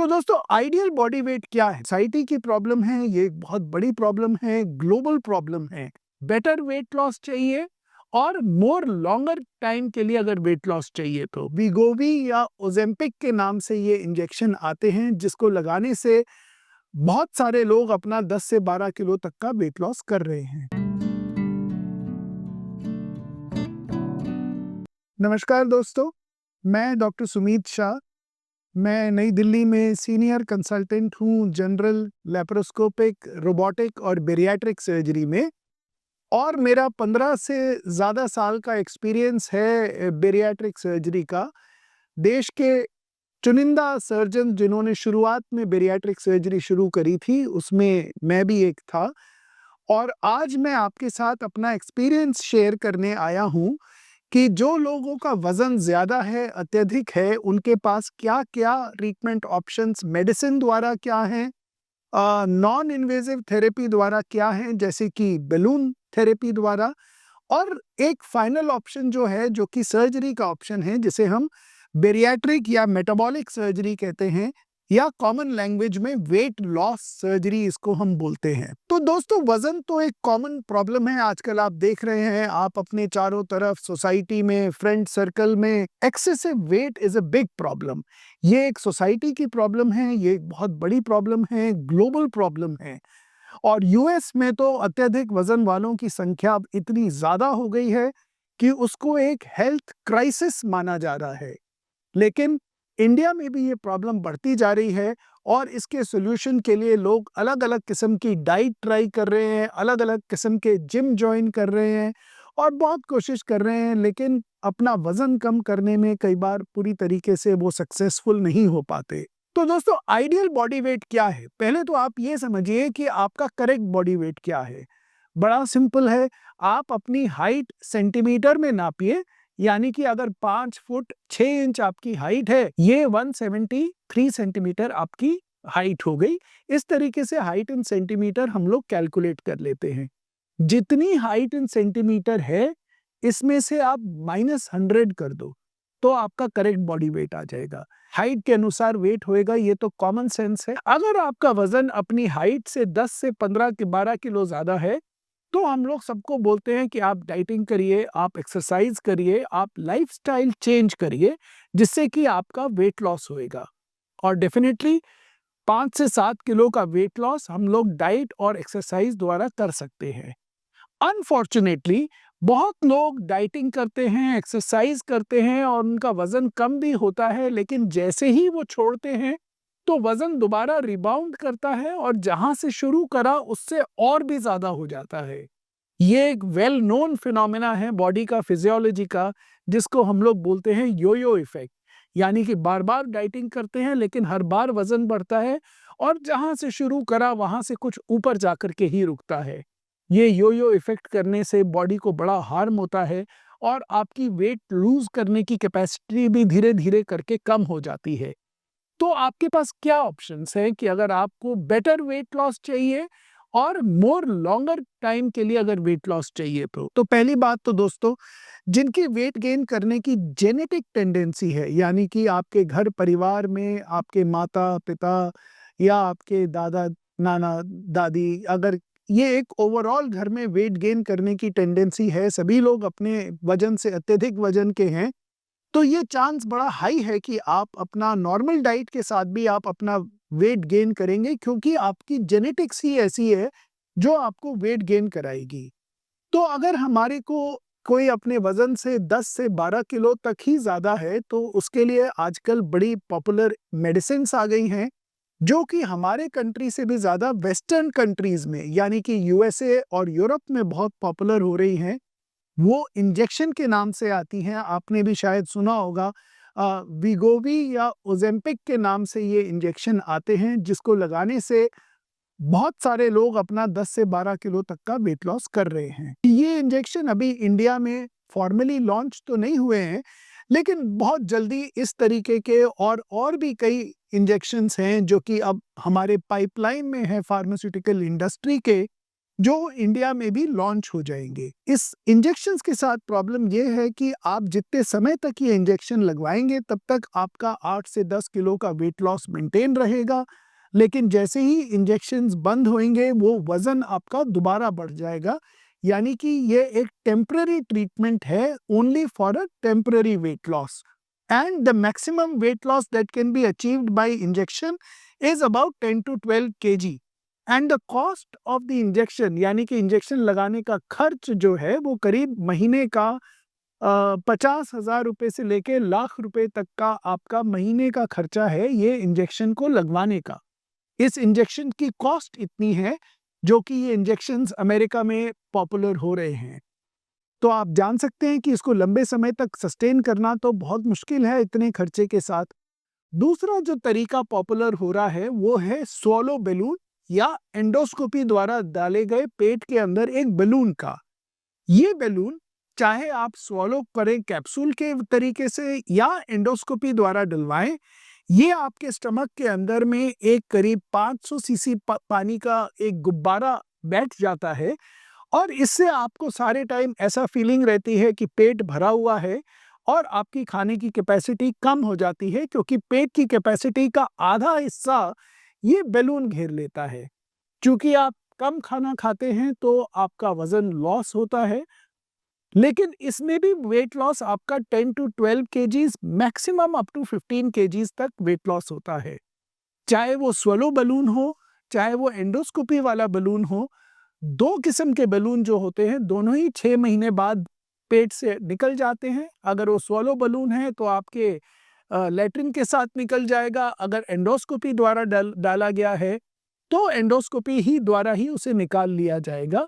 तो दोस्तों ideal body wait क्या है? सोसाइटी की प्रॉब्लम है, ये एक बहुत बड़ी प्रॉब्लम है, ग्लोबल प्रॉब्लम है। बेटर वेट लॉस चाहिए और मोर लॉन्गर टाइम के लिए अगर वेट लॉस चाहिए तो वीगोवी या ओजेम्पिक के नाम से ये इंजेक्शन आते हैं, जिसको लगाने से बहुत सारे लोग अपना 10 से 12 किलो तक का वेट लॉस कर रहे हैं। नमस्कार दोस्तों, मैं डॉक्टर सुमीत शाह। मैं नई दिल्ली में सीनियर कंसल्टेंट हूँ जनरल लैप्रोस्कोपिक, रोबोटिक और बेरियाट्रिक सर्जरी में, और मेरा 15 से ज़्यादा साल का एक्सपीरियंस है बेरियाट्रिक सर्जरी का। देश के चुनिंदा सर्जन जिन्होंने शुरुआत में बेरियाट्रिक सर्जरी शुरू करी थी, उसमें मैं भी एक था। और आज मैं आपके साथ अपना एक्सपीरियंस शेयर करने आया हूँ कि जो लोगों का वज़न ज़्यादा है, अत्यधिक है, उनके पास क्या-क्या ट्रीटमेंट ऑप्शंस मेडिसिन द्वारा क्या हैं, नॉन इन्वेसिव थेरेपी द्वारा क्या हैं, जैसे कि बलून थेरेपी द्वारा, और एक फाइनल ऑप्शन जो है, जो कि सर्जरी का ऑप्शन है, जिसे हम बेरियाट्रिक या मेटाबॉलिक सर्जरी कहते हैं, या कॉमन लैंग्वेज में वेट लॉस सर्जरी इसको हम बोलते हैं। तो दोस्तों, वजन तो एक कॉमन प्रॉब्लम है। आजकल आप देख रहे हैं, आप अपने चारों तरफ सोसाइटी में, फ्रेंड सर्कल में, excessive wait is a big problem. ये एक सोसाइटी की प्रॉब्लम है, ये एक बहुत बड़ी प्रॉब्लम है, ग्लोबल प्रॉब्लम है। और यूएस में तो अत्यधिक वजन वालों की संख्या अब इतनी ज्यादा हो गई है कि उसको एक हेल्थ क्राइसिस माना जा रहा है। लेकिन इंडिया में भी ये प्रॉब्लम बढ़ती जा रही है, और इसके सॉल्यूशन के लिए लोग अलग-अलग किस्म की डाइट ट्राई कर रहे हैं, अलग-अलग किस्म के जिम जॉइन कर रहे हैं और बहुत कोशिश कर रहे हैं, लेकिन अपना वज़न कम करने में कई बार पूरी तरीके से वो सक्सेसफुल नहीं हो पाते। तो दोस्तों, आइडियल बॉडी वेट क्या है? पहले तो आप ये समझिए कि आपका करेक्ट बॉडी वेट क्या है। बड़ा सिंपल है, आप अपनी हाइट सेंटीमीटर में नापिए। यानी कि अगर 5 फुट 6 इंच आपकी हाइट है, ये 173 सेंटीमीटर आपकी हाइट हो गई। इस तरीके से हाइट इन सेंटीमीटर हम लोग कैलकुलेट कर लेते हैं। जितनी हाइट इन सेंटीमीटर है, इसमें से आप -100 कर दो, तो आपका करेक्ट बॉडी वेट आ जाएगा। हाइट के अनुसार वेट होएगा, ये तो कॉमन सेंस है। अगर आपका वजन अपनी हाइट से 10 से 15 के 12 किलो ज़्यादा है, तो हम लोग सबको बोलते हैं कि आप डाइटिंग करिए, आप एक्सरसाइज करिए, आप लाइफस्टाइल चेंज करिए, जिससे कि आपका वेट लॉस होएगा। और डेफिनेटली 5 से 7 किलो का वेट लॉस हम लोग डाइट और एक्सरसाइज द्वारा कर सकते हैं। अनफॉर्चुनेटली बहुत लोग डाइटिंग करते हैं, एक्सरसाइज करते हैं और उनका वजन कम भी होता है, लेकिन जैसे ही वो छोड़ते हैं तो वजन दोबारा रिबाउंड करता है और जहां से शुरू करा उससे और भी ज्यादा हो जाता है। ये एक वेल नोन फिनोमेना है बॉडी का, फिजियोलॉजी का, जिसको हम लोग बोलते हैं यो-यो इफेक्ट। यानी कि बार बार डाइटिंग करते हैं, लेकिन हर बार वजन बढ़ता है और जहां से शुरू करा वहां से कुछ ऊपर जाकर के ही रुकता है। ये यो-यो इफेक्ट करने से बॉडी को बड़ा हार्म होता है और आपकी वेट लूज करने की कैपेसिटी भी धीरे धीरे करके कम हो जाती है। तो आपके पास क्या ऑप्शंस हैं कि अगर आपको बेटर वेट लॉस चाहिए और मोर लॉन्गर टाइम के लिए अगर वेट लॉस चाहिए तो पहली बात तो दोस्तों, जिनकी वेट गेन करने की जेनेटिक टेंडेंसी है, यानी कि आपके घर परिवार में आपके माता पिता या आपके दादा नाना दादी, अगर ये एक ओवरऑल घर में वेट गेन करने की टेंडेंसी है, सभी लोग अपने वजन से अत्यधिक वजन के हैं, तो ये चांस बड़ा हाई है कि आप अपना नॉर्मल डाइट के साथ भी आप अपना वेट गेन करेंगे, क्योंकि आपकी जेनेटिक्स ही ऐसी है जो आपको वेट गेन कराएगी। तो अगर हमारे को कोई अपने वजन से 10 से 12 किलो तक ही ज़्यादा है, तो उसके लिए आजकल बड़ी पॉपुलर मेडिसिन्स आ गई हैं, जो कि हमारे कंट्री से भी ज़्यादा वेस्टर्न कंट्रीज़ में, यानी कि यूएसए और यूरोप में बहुत पॉपुलर हो रही हैं। वो इंजेक्शन के नाम से आती हैं, आपने भी शायद सुना होगा, वीगोवी या ओजेम्पिक के नाम से ये इंजेक्शन आते हैं, जिसको लगाने से बहुत सारे लोग अपना 10 से 12 किलो तक का वेट लॉस कर रहे हैं। ये इंजेक्शन अभी इंडिया में फॉर्मली लॉन्च तो नहीं हुए हैं, लेकिन बहुत जल्दी इस तरीके के और भी कई इंजेक्शंस हैं जो कि अब हमारे पाइपलाइन में है फार्मास्यूटिकल इंडस्ट्री के, जो इंडिया में भी लॉन्च हो जाएंगे। इस इंजेक्शंस के साथ प्रॉब्लम ये है कि आप जितने समय तक ये इंजेक्शन लगवाएंगे तब तक आपका 8 से 10 किलो का वेट लॉस मेंटेन रहेगा, लेकिन जैसे ही इंजेक्शंस बंद होंगे वो वज़न आपका दोबारा बढ़ जाएगा। यानी कि ये एक टेम्पररी ट्रीटमेंट है, only for a temporary weight loss, and the maximum weight loss that can be achieved by injection is about 10 to 12 kg, and the cost of the injection यानी कि इंजेक्शन लगाने का खर्च जो है वो करीब महीने का 50,000 रुपये से लेके लाख रुपए तक का आपका महीने का खर्चा है ये इंजेक्शन को लगवाने का। इस इंजेक्शन की कॉस्ट इतनी है जो कि ये इंजेक्शंस अमेरिका में पॉपुलर हो रहे हैं। तो आप जान सकते हैं कि इसको लंबे समय तक सस्टेन करना तो बहुत मुश्किल है इतने खर्चे के साथ। दूसरा जो तरीका पॉपुलर हो रहा है वो है स्वॉलो बैलून या एंडोस्कोपी द्वारा डाले गए पेट के अंदर एक बैलून का। ये बैलून चाहे आप स्वॉलो करें कैप्सूल के तरीके से या एंडोस्कोपी द्वारा डलवाएं, ये आपके स्टमक के अंदर में एक करीब 500 सीसी पानी का एक गुब्बारा बैठ जाता है, और इससे आपको सारे टाइम ऐसा फीलिंग रहती है कि पेट भरा हुआ है और आपकी खाने की कैपेसिटी कम हो जाती है, क्योंकि पेट की कैपेसिटी का आधा हिस्सा ये बैलून घेर लेता है। चूंकि आप कम खाना खाते हैं तो आपका वजन लॉस होता है, लेकिन इसमें भी वेट लॉस आपका 10 to 12 KGs, maximum up to 15 KGs तक वेट लॉस होता है। चाहे वो स्वलो बलून हो, चाहे वो एंडोस्कोपी वाला बलून हो, दो किस्म के बलून जो होते हैं दोनों ही 6 महीने बाद पेट से निकल जाते हैं। अगर वो स्वलो बलून है तो आपके लैट्रिन के साथ निकल जाएगा, अगर एंडोस्कोपी द्वारा डाला गया है तो एंडोस्कोपी ही द्वारा ही उसे निकाल लिया जाएगा।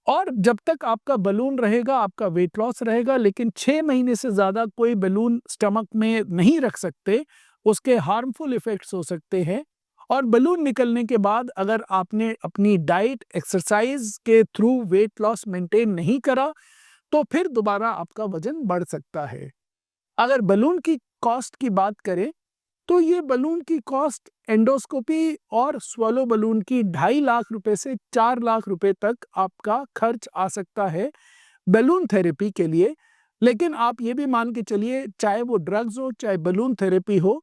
और जब तक आपका बलून रहेगा आपका वेट लॉस रहेगा, लेकिन 6 महीने से ज़्यादा कोई बलून स्टमक में नहीं रख सकते, उसके हार्मफुल इफ़ेक्ट्स हो सकते हैं। और बलून निकलने के बाद अगर आपने अपनी डाइट, एक्सरसाइज के थ्रू वेट लॉस मेंटेन नहीं करा, तो फिर दोबारा आपका वज़न बढ़ सकता है। अगर बलून की कॉस्ट की बात करें, तो ये बलून की कॉस्ट एंडोस्कोपी और स्वलो बलून की 2.5 लाख रुपए से 4 लाख रुपए तक आपका खर्च आ सकता है बलून थेरेपी के लिए। लेकिन आप ये भी मान के चलिए, चाहे वो ड्रग्स हो चाहे बलून थेरेपी हो,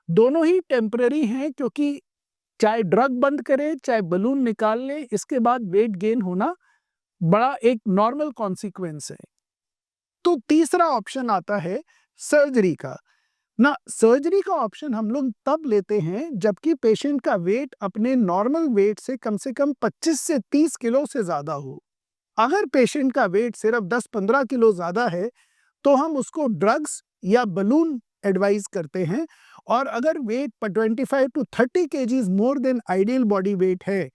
दोनों ही टेम्पररी हैं, क्योंकि चाहे ड्रग बंद करें चाहे बलून निकाल लें, इसके बाद वेट गेन होना बड़ा एक नॉर्मल कॉन्सिक्वेंस है। तो तीसरा ऑप्शन आता है सर्जरी का। ना, सर्जरी का ऑप्शन हम लोग तब लेते हैं जबकि पेशेंट का वेट अपने नॉर्मल वेट से कम 25 से 30 किलो से ज़्यादा हो। अगर पेशेंट का वेट सिर्फ 10-15 किलो ज़्यादा है तो हम उसको ड्रग्स या बलून एडवाइस करते हैं, और अगर weight 25 to 30 KGs more than ideal body weight है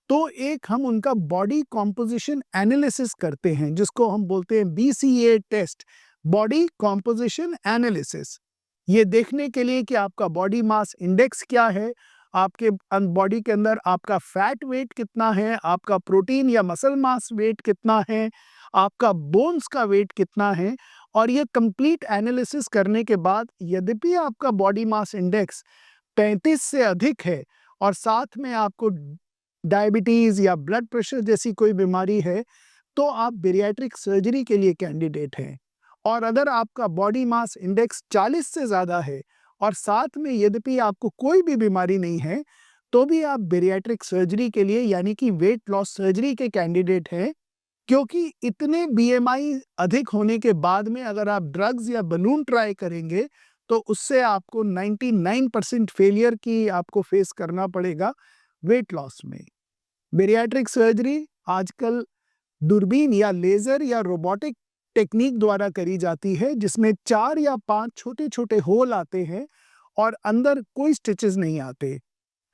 तो एक हम उनका बॉडी कॉम्पोजिशन एनालिसिस करते हैं, जिसको हम बोलते हैं BCA test, body composition analysis. ये देखने के लिए कि आपका बॉडी मास इंडेक्स क्या है, आपके बॉडी के अंदर आपका फैट वेट कितना है, आपका प्रोटीन या मसल मास वेट कितना है, आपका बोन्स का वेट कितना है। और ये कंप्लीट एनालिसिस करने के बाद यद्यपि आपका बॉडी मास इंडेक्स 35 से अधिक है और साथ में आपको डायबिटीज़ या ब्लड प्रेशर जैसी कोई बीमारी है, तो आप बेरियाट्रिक सर्जरी के लिए कैंडिडेट हैं। और अगर आपका बॉडी मास इंडेक्स 40 से ज़्यादा है और साथ में यद्यपि आपको कोई भी बीमारी नहीं है, तो भी आप बेरियाट्रिक सर्जरी के लिए यानी कि वेट लॉस सर्जरी के कैंडिडेट हैं, क्योंकि इतने BMI अधिक होने के बाद में अगर आप ड्रग्स या बलून ट्राई करेंगे, तो उससे आपको 99% फेलियर की आपको फेस करना पड़ेगा वेट लॉस में। बेरियाट्रिक सर्जरी आजकल दूरबीन या लेज़र या रोबोटिक टेक्निक द्वारा करी जाती है, जिसमें 4 या 5 छोटे-छोटे होल आते हैं और अंदर कोई स्टिचेस नहीं आते।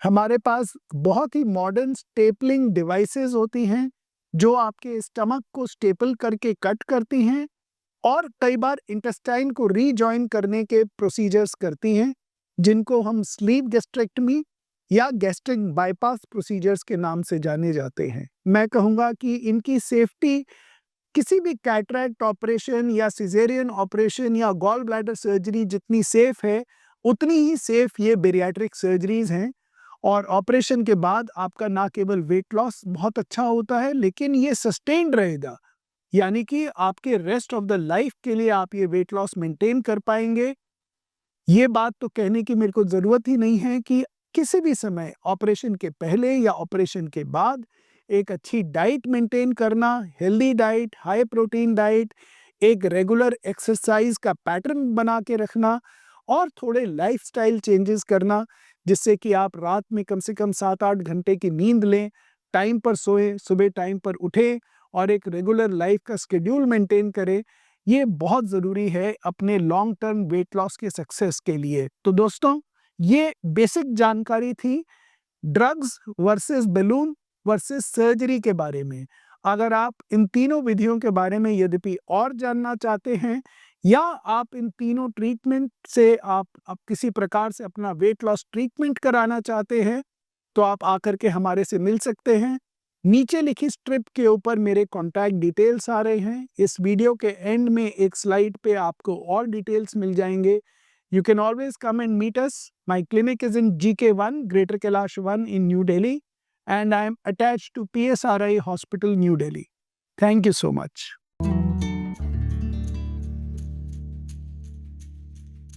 हमारे पास बहुत ही मॉडर्न स्टेपलिंग डिवाइसेस होती हैं, जो आपके स्टमक को स्टेपल करके कट करती हैं और कई बार इंटेस्टाइन को रीजॉइन करने के प्रोसीजर्स करती हैं, जिनको हम स्लीव गैस्ट्रेक्टमी या गैस्ट्रिक बाईपास प्रोसीजर्स के नाम से जाने जाते हैं। मैं कहूँगा कि इनकी सेफ्टी किसी भी कैटरैक्ट ऑपरेशन या सिजेरियन ऑपरेशन या गॉल ब्लैडर सर्जरी जितनी सेफ है, उतनी ही सेफ ये बेरियाट्रिक सर्जरीज हैं। और ऑपरेशन के बाद आपका ना केवल वेट लॉस बहुत अच्छा होता है, लेकिन ये सस्टेन्ड रहेगा, यानी कि आपके रेस्ट ऑफ द लाइफ के लिए आप ये वेट लॉस मेंटेन कर पाएंगे। ये बात तो कहने की मेरे को ज़रूरत ही नहीं है कि किसी भी समय ऑपरेशन के पहले या ऑपरेशन के बाद एक अच्छी डाइट मेंटेन करना, healthy diet, high protein diet, एक रेगुलर एक्सरसाइज का पैटर्न बना के रखना और थोड़े लाइफस्टाइल चेंजेस करना, जिससे कि आप रात में कम से कम 7-8 घंटे की नींद लें, टाइम पर सोएं, सुबह टाइम पर उठें और एक रेगुलर लाइफ का शेड्यूल मेंटेन करें। ये बहुत ज़रूरी है अपने लॉन्ग टर्म वेट लॉस के सक्सेस के लिए। तो दोस्तों, ये बेसिक जानकारी थी drugs versus balloon versus surgery के बारे में। अगर आप इन तीनों विधियों के बारे में यद्यपि और जानना चाहते हैं या आप इन तीनों ट्रीटमेंट से आप किसी प्रकार से अपना वेट लॉस ट्रीटमेंट कराना चाहते हैं, तो आप आकर के हमारे से मिल सकते हैं। नीचे लिखी स्ट्रिप के ऊपर मेरे कॉन्टैक्ट डिटेल्स आ रहे हैं। इस वीडियो के एंड में एक स्लाइड पे आपको और डिटेल्स मिल जाएंगे। You can always come and meet us. My clinic is in GK1, Greater Kailash 1 in New Delhi, and I am attached to PSRI Hospital, New Delhi. Thank you so much.